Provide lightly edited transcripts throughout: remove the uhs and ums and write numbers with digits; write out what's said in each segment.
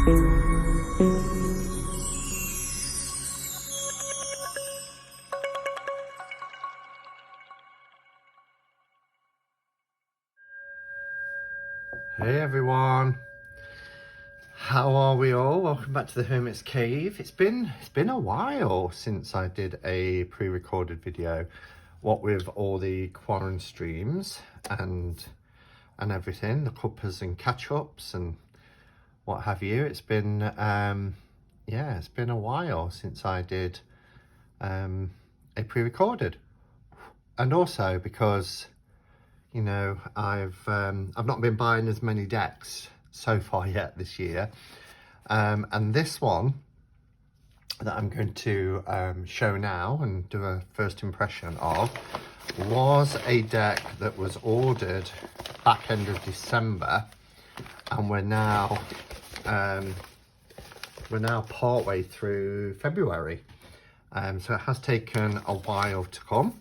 Hey everyone, how are we all? Welcome back to the Hermit's Cave. It's been a while since I did a pre-recorded video, what with all the quarantine streams and everything, the cuppers and catch-ups and what have you. It's been yeah, it's been a while since I did a pre-recorded, and also because, you know, I've not been buying as many decks so far yet this year, and this one that I'm going to show now and do a first impression of was a deck that was ordered back end of December, and we're now part way through February, so it has taken a while to come.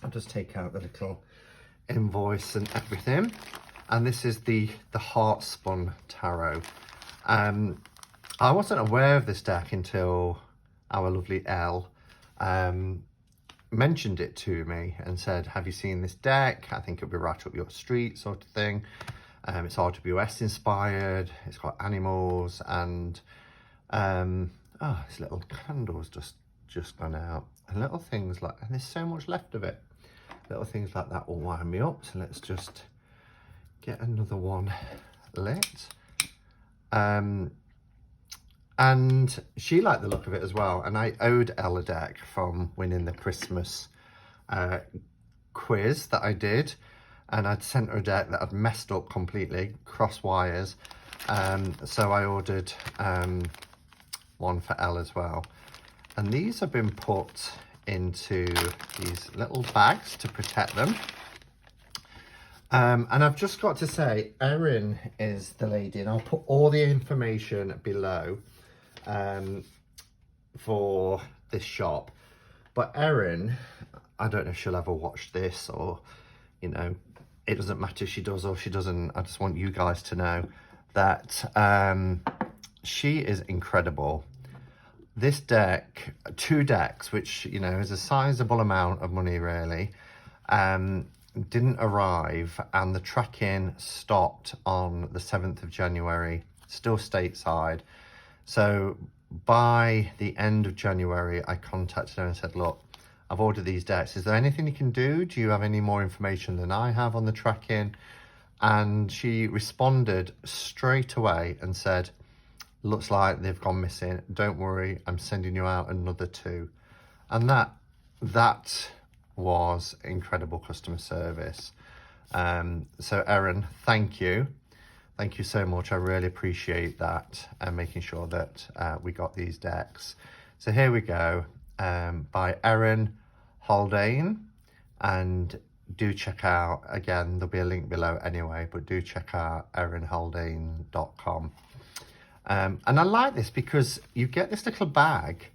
I'll just take out the little invoice and everything, and this is the Heartspun tarot. I wasn't aware of this deck until our lovely Elle mentioned it to me and said, have you seen this deck? I think it'll be right up your street, sort of thing. It's RWS inspired, it's got animals, and oh, this little candle's just gone out, and little things like, and there's so much left of it. Little things like that will wind me up, so let's just get another one lit. And she liked the look of it as well, and I owed Elle a deck from winning the Christmas quiz that I did, and I'd sent her a deck that I'd messed up completely, cross wires, so I ordered one for Elle as well, and these have been put into these little bags to protect them, and I've just got to say, Erin is the lady, and I'll put all the information below for this shop. But Erin, I don't know if she'll ever watch this, or, you know, it doesn't matter if she does or she doesn't. I just want you guys to know that she is incredible. This deck, 2 decks, which, you know, is a sizable amount of money really, didn't arrive, and the tracking stopped on the 7th of January, still stateside. So by the end of January, I contacted her and said, look, I've ordered these decks. Is there anything you can do? Do you have any more information than I have on the tracking? And she responded straight away and said, looks like they've gone missing. Don't worry, I'm sending you out another 2. And that was incredible customer service. So Erin, thank you. Thank you so much. I really appreciate that, and making sure that we got these decks. So here we go, by Erin Haldane, and do check out, again, there'll be a link below anyway, but do check out erinhaldane.com. And I like this because you get this little bag,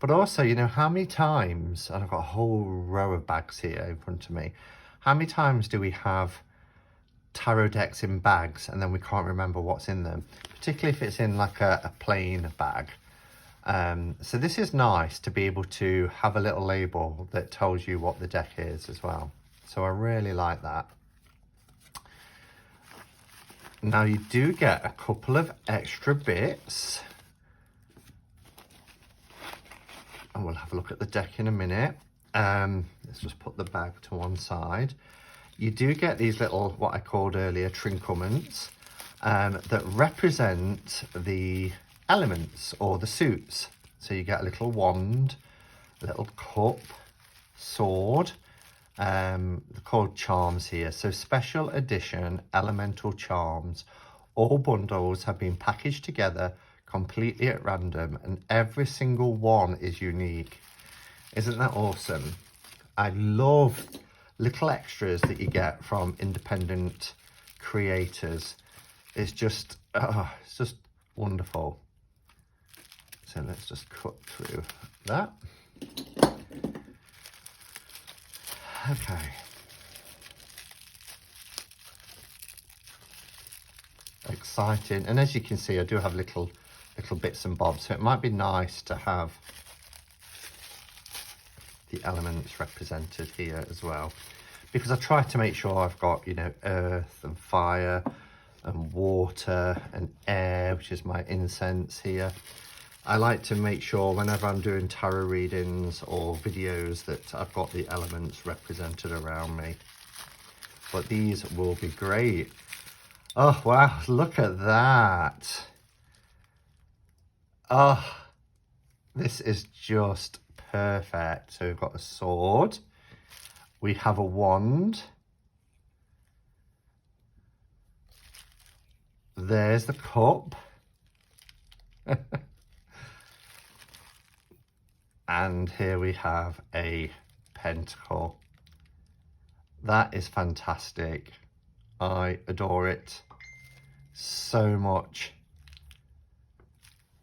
but also, you know, how many times, and I've got a whole row of bags here in front of me, how many times do we have tarot decks in bags and then we can't remember what's in them, particularly if it's in like a plain bag. So this is nice to be able to have a little label that tells you what the deck is as well. So I really like that. Now you do get a couple of extra bits, and we'll have a look at the deck in a minute. Let's just put the bag to one side. You do get these little, what I called earlier, trincuments, that represent the elements or the suits. So you get a little wand, a little cup, sword. They're called charms here. So special edition elemental charms. All bundles have been packaged together completely at random, and every single one is unique. Isn't that awesome? I love little extras that you get from independent creators. It's just wonderful. So let's just cut through that. Okay. exciting. And as you can see, I do have little bits and bobs, so it might be nice to have the elements represented here as well, because I try to make sure I've got, you know, earth and fire and water and air, which is my incense here. I like to make sure whenever I'm doing tarot readings or videos that I've got the elements represented around me. But these will be great. Oh, wow, look at that. Oh, this is just perfect. So we've got a sword. We have a wand. There's the cup. And here we have a pentacle. That is fantastic. I adore it so much.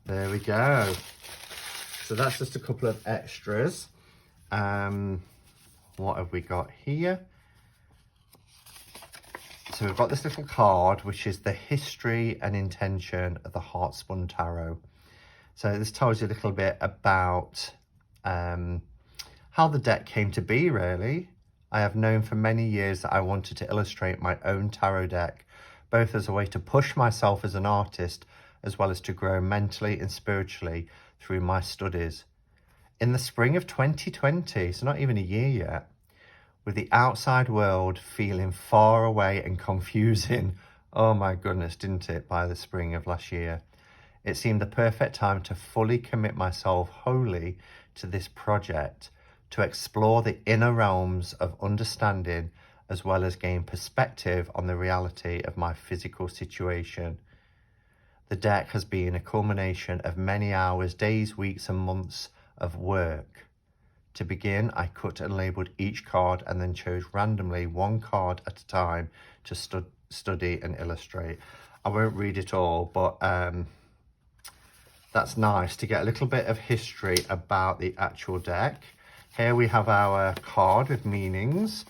There we go. So that's just a couple of extras. What have we got here? So we've got this little card, which is the history and intention of the Heartspun Tarot. So this tells you a little bit about how the deck came to be, really. I have known for many years that I wanted to illustrate my own tarot deck, both as a way to push myself as an artist, as well as to grow mentally and spiritually through my studies. In the spring of 2020, so not even a year yet, with the outside world feeling far away and confusing, oh my goodness, didn't it, by the spring of last year, it seemed the perfect time to fully commit myself wholly to this project, to explore the inner realms of understanding, as well as gain perspective on the reality of my physical situation. The deck has been a culmination of many hours, days, weeks, and months of work. To begin, I cut and labelled each card and then chose randomly one card at a time to study and illustrate. I won't read it all, but that's nice to get a little bit of history about the actual deck. Here we have our card with meanings.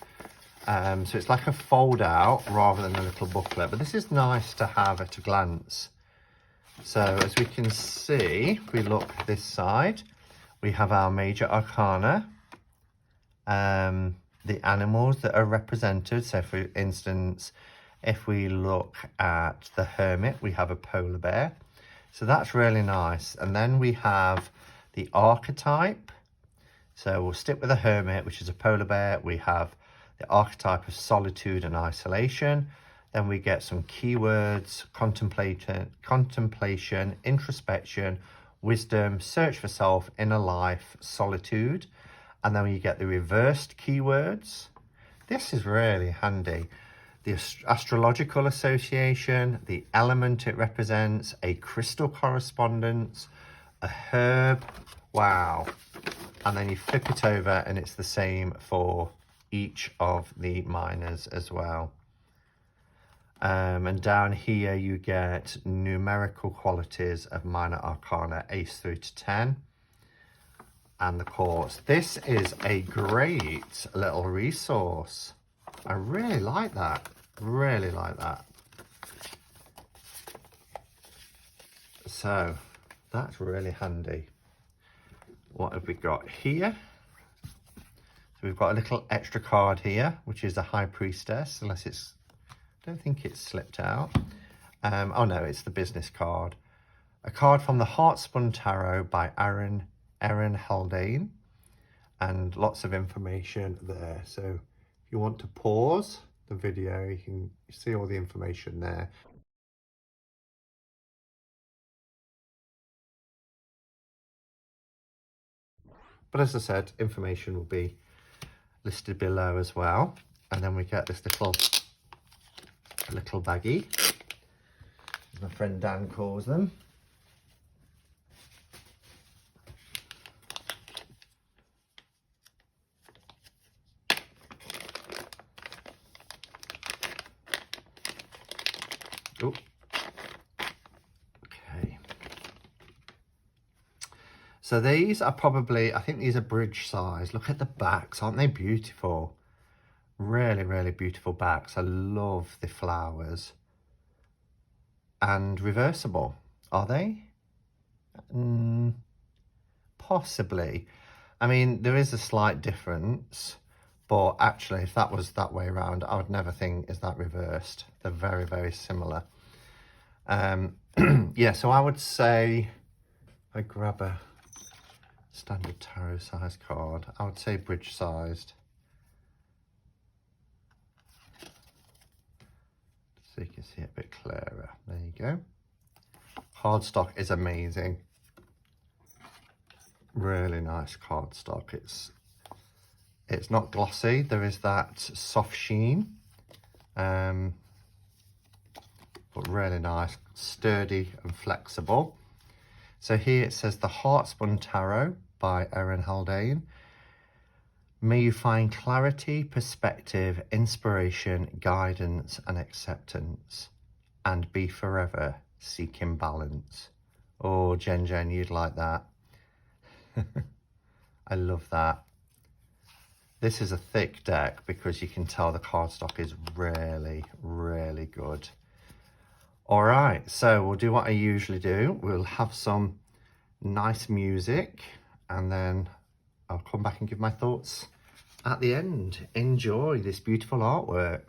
So it's like a fold out rather than a little booklet, but this is nice to have at a glance. So as we can see, if we look this side, we have our major arcana, the animals that are represented. So for instance, if we look at the Hermit, we have a polar bear. So that's really nice. And then we have the archetype. So we'll stick with the Hermit, which is a polar bear. We have the archetype of solitude and isolation. Then we get some keywords: contemplation, introspection, wisdom, search for self, inner life, solitude. And then we get the reversed keywords. This is really handy. The astrological association, the element it represents, a crystal correspondence, a herb. Wow. And then you flip it over and it's the same for each of the minors as well. And down here you get numerical qualities of minor arcana, ace through to 10, and the quartz. This is a great little resource. I really like that. Really like that. So that's really handy. What have we got here? So we've got a little extra card here, which is the High Priestess, unless it's, I don't think it's slipped out. Oh no, it's the business card. A card from the Heartspun Tarot by Erin Haldane, and lots of information there. So if you want to pause the video, you can see all the information there. But as I said, information will be listed below as well. And then we get this little baggie, as my friend Dan calls them. Oh, okay. So these are probably, I think these are bridge size. Look at the backs, aren't they beautiful? Really, really beautiful backs. I love the flowers. and reversible. Are they? Possibly. I mean, there is a slight difference, but actually if that was that way around, I would never think, is that reversed? They're very, very similar. Yeah, so I would say, if I grab a standard tarot size card, I would say bridge sized. So you can see it a bit clearer. There you go. Cardstock is amazing. Really nice cardstock. It's not glossy. There is that soft sheen, but really nice, sturdy and flexible. So here it says the Heartspun Tarot by Erin Haldane. May you find clarity, perspective, inspiration, guidance and acceptance, and be forever seeking balance. Oh, Jen, you'd like that. I love that. This is a thick deck because you can tell the cardstock is really, really good. All right, so we'll do what I usually do. We'll have some nice music and then I'll come back and give my thoughts at the end. Enjoy this beautiful artwork.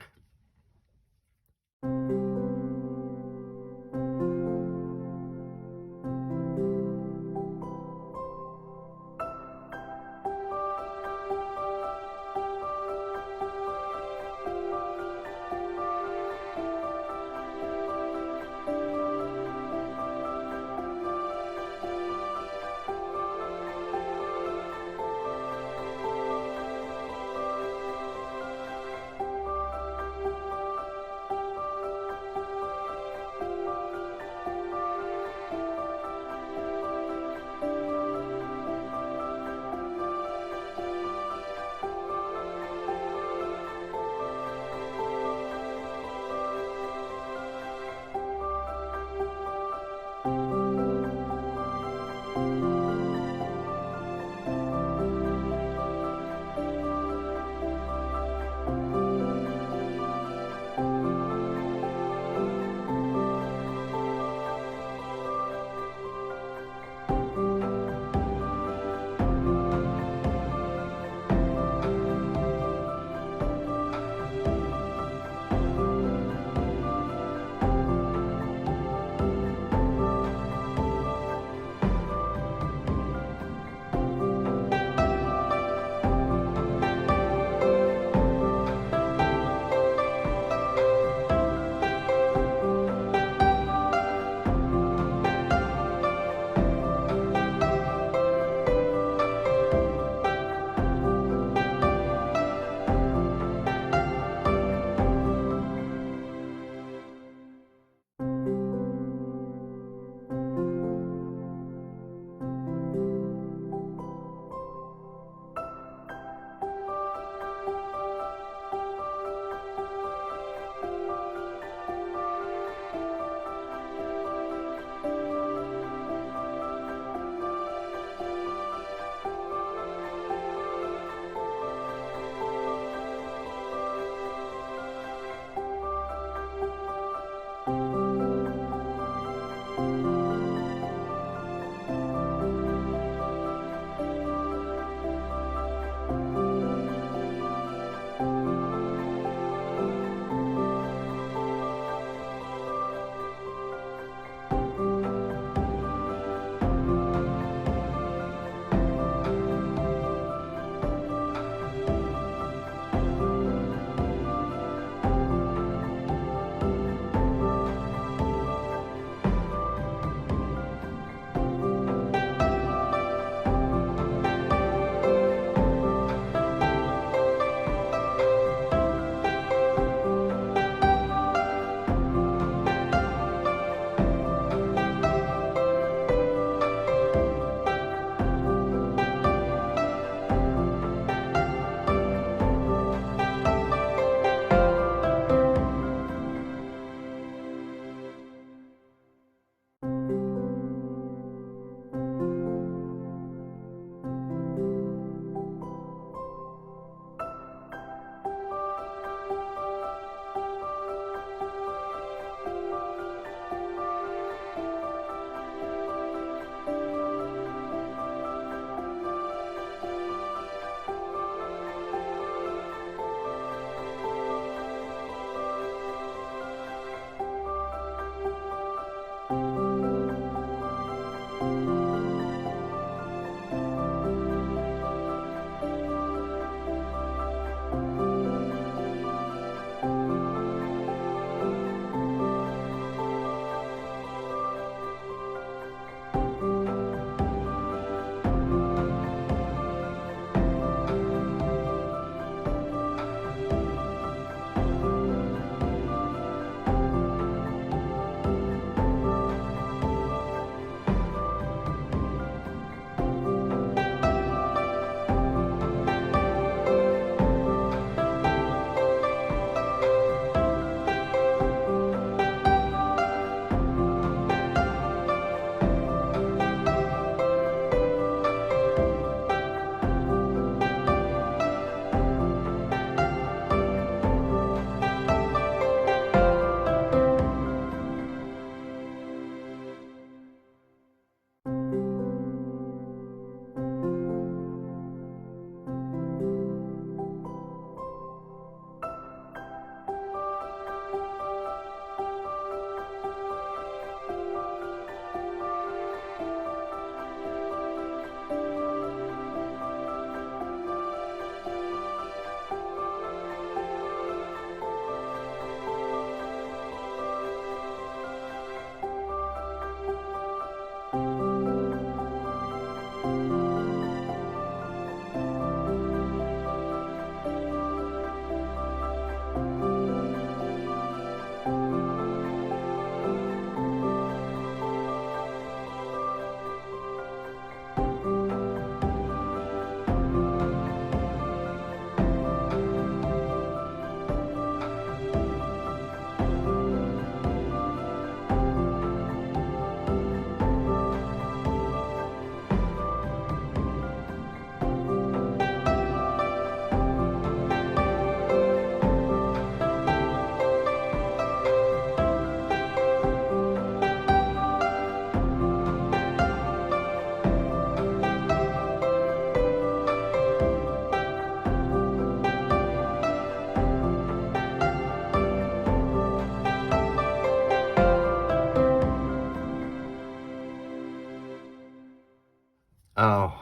Oh,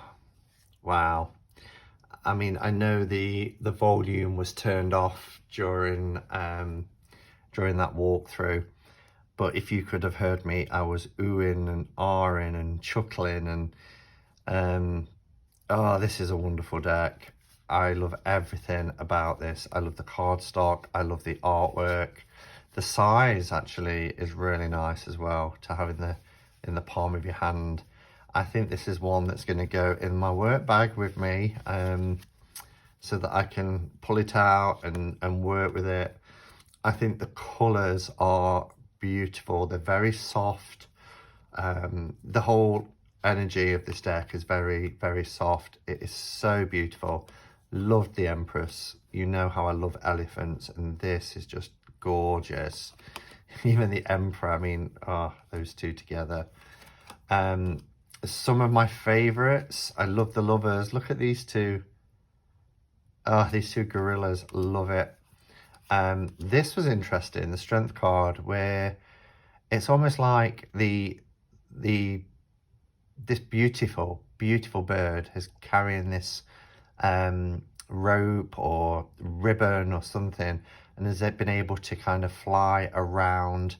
wow. I mean, I know the volume was turned off during that walkthrough, but if you could have heard me, I was oohing and ahhing and chuckling, and oh, this is a wonderful deck. I love everything about this. I love the cardstock. I love the artwork. The size actually is really nice as well to have in the palm of your hand. I think this is one that's going to go in my work bag with me, so that I can pull it out and work with it. I think the colours are beautiful. They're very soft. The whole energy of this deck is very, very soft. It is so beautiful. Loved the Empress. You know how I love elephants, and this is just gorgeous. Even the Emperor, I mean, oh, those two together. Some of my favourites, I love the Lovers. Look at these two. Oh, these two gorillas, love it. This was interesting, the Strength card, where it's almost like this beautiful bird is carrying this rope or ribbon or something, and has it been able to kind of fly around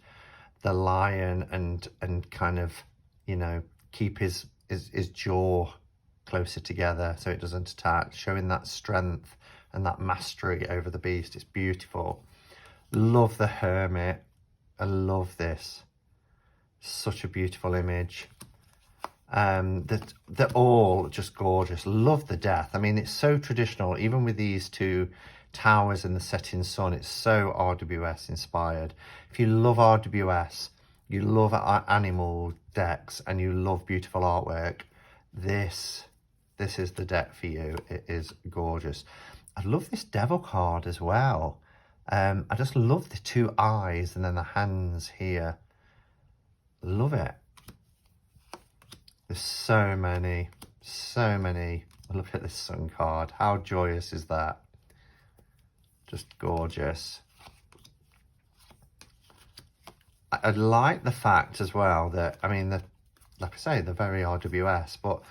the lion and kind of, you know, keep his jaw closer together so it doesn't attack, showing that strength and that mastery over the beast. It's beautiful. Love the Hermit. I love this. Such a beautiful image. They're all just gorgeous. Love the Death. I mean, it's so traditional, even with these two towers and the setting sun. It's so RWS inspired. If you love RWS, you love animal decks, and you love beautiful artwork, this is the deck for you. It is gorgeous. I love this Devil card as well. I just love the two eyes and then the hands here. Love it. There's so many. Look at this Sun card. How joyous is that? Just gorgeous. I like the fact as well that, I mean, like I say, they're very RWS, but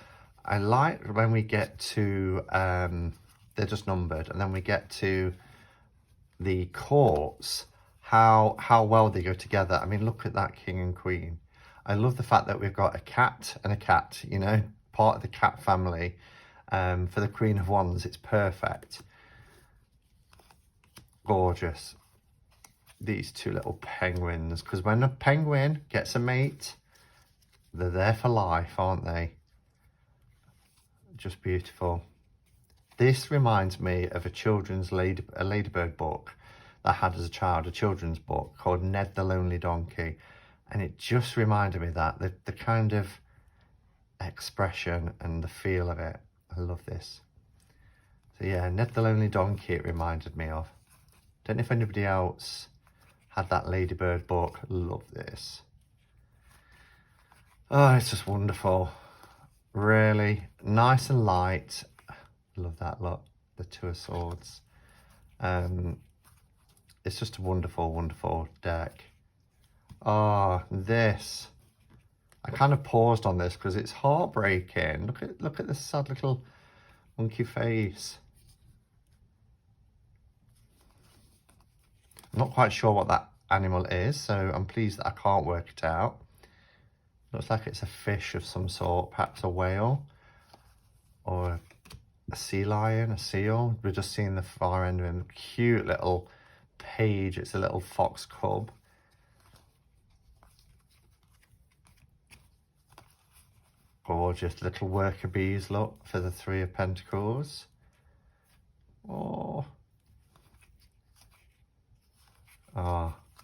I like when we get to, they're just numbered, and then we get to the courts, how well they go together. I mean, look at that King and Queen. I love the fact that we've got a cat and a cat, you know, part of the cat family. For the Queen of Wands, it's perfect. Gorgeous. These two little penguins, because when a penguin gets a mate, they're there for life, aren't they? Just beautiful. This reminds me of a children's a Ladybird book that I had as a child, a children's book called Ned the Lonely Donkey. And it just reminded me of that, the kind of expression and the feel of it. I love this. So yeah, Ned the Lonely Donkey it reminded me of. Don't know if anybody else had that Ladybird book. Love this. Oh, it's just wonderful. Really nice and light. Love that look, the Two of Swords. It's just a wonderful deck. Oh, this. I kind of paused on this because it's heartbreaking. Look at this sad little monkey face. I'm not quite sure what that animal is, so I'm pleased that I can't work it out. Looks like it's a fish of some sort, perhaps a whale or a sea lion, a seal. We're just seeing the far end of him. Cute little page. It's a little fox cub. Gorgeous little worker bees, look, for the Three of Pentacles. Oh,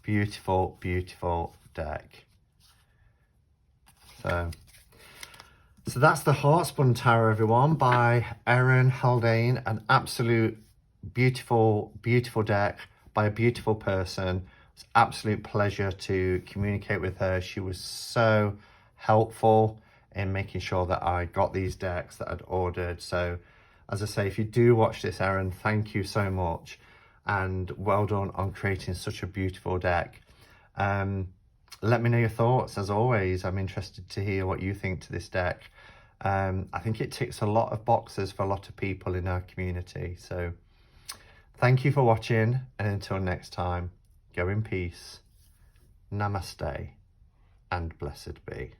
beautiful deck. So that's the Heartspun Tarot, everyone, by Erin Haldane. An absolute beautiful deck by a beautiful person. It's an absolute pleasure to communicate with her. She was so helpful in making sure that I got these decks that I'd ordered. So as I say, if you do watch this, Erin, thank you so much, and well done on creating such a beautiful deck. Let me know your thoughts. As always, I'm interested to hear what you think to this deck. I think it ticks a lot of boxes for a lot of people in our community. So thank you for watching, and until next time, go in peace, namaste, and blessed be.